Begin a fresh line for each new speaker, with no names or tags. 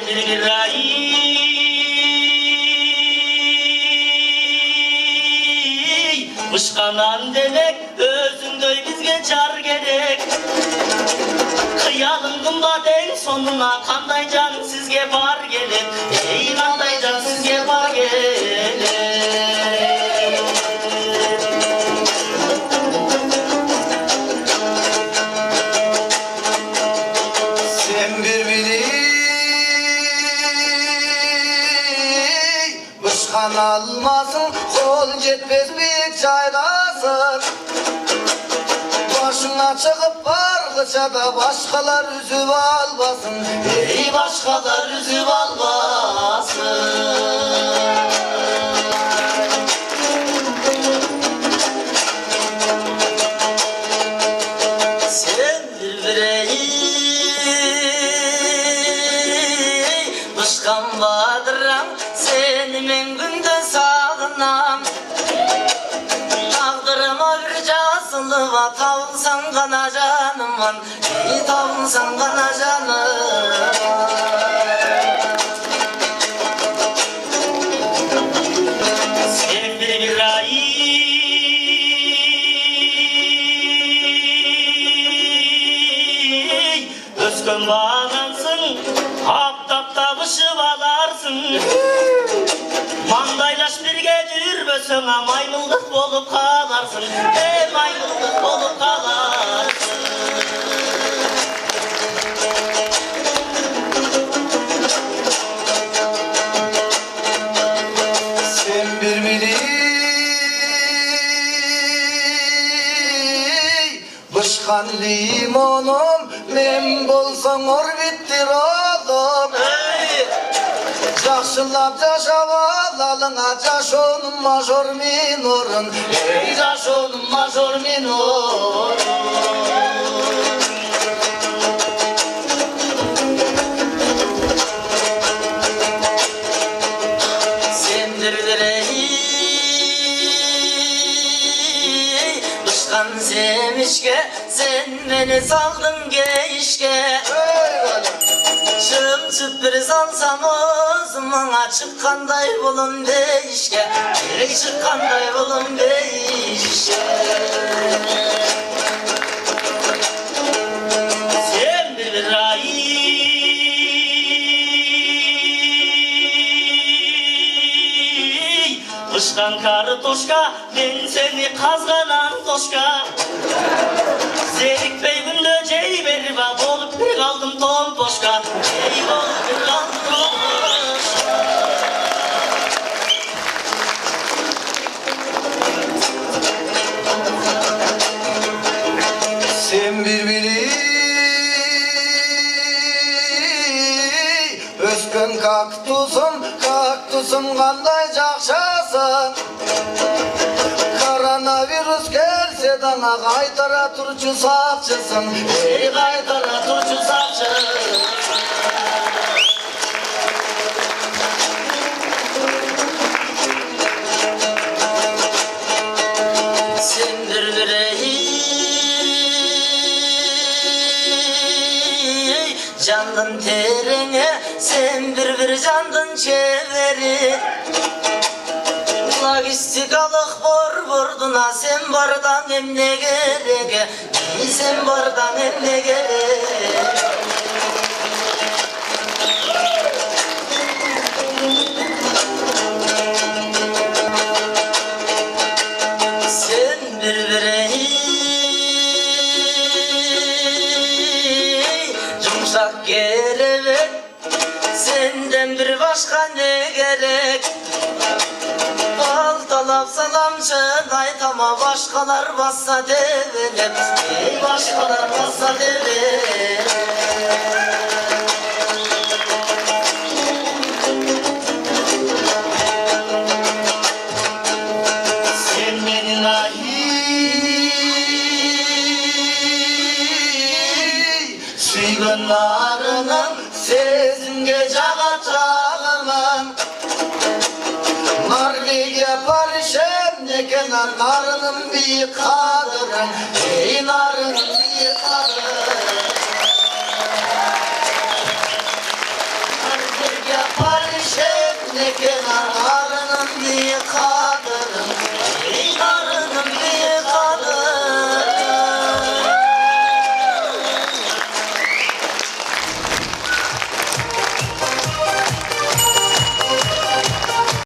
bir ay Mışkanan demek özündöy bizge jar gerek Kıyalım gımbaden sonuna kanday can sizge bar gelip Ey kanday can sizge bar gelip
Sen bir biri Bışkan almasın kol jetmez büyük çaydasın Başına çıkıp varlıça da başkalar üzüp almasın
Ey başkalar üzüp almasın Sen bir birey Bışkan badıram Seni men günde sağınam Tağdırıma bir casılıva Tavılsan kana canımman Ey tavılsan kana canımman Sen bir ay Özkön bağlansın Aptapta bışıp alarsın Mandaylaş birge yürmösöňe maymıldık bolup kalarsın maymıldık bolup kalarsın
Sen bir biri Bışkan limonum men bolsam orbittir oğlum Жақшылап жашап алалыңа жашоның мажор минорын
Ey жашоның мажор минорын Bışkan semişke sen beni saldın geyişke Çım bir salsam ozmana çıkkanday bulun deyişke Ey çıkkanday bulun deyişke Sen bir ay Bışkan kartoşka ben seni kazganan toşka Zerikpey günlöceyi berip bolup bir kaldım tompoşka Ey bolup bir kaldım tompoşka
Sen bir biri Özkön kaktusum kanday jakşasın Koronavirus gelse dana kaytara turçu sakçısın
Ey kaytara turçu sakçısın Sendir birey Candın terine sen bir candın çeveri Logistikalık vurduna sen bardan emne gerek Sen bardan emne gerek Sen bir birey Yumuşak gerek Senden bir başka ne gerek Baltalap salamçın aytama başkalar bassa develep Ey başkalar bassa develep Sen benim ay Süygün narının sezimge cagatağımın
Narlige parişem ne kenar narının bir kadırın Ey narının bir kadırın ne kenar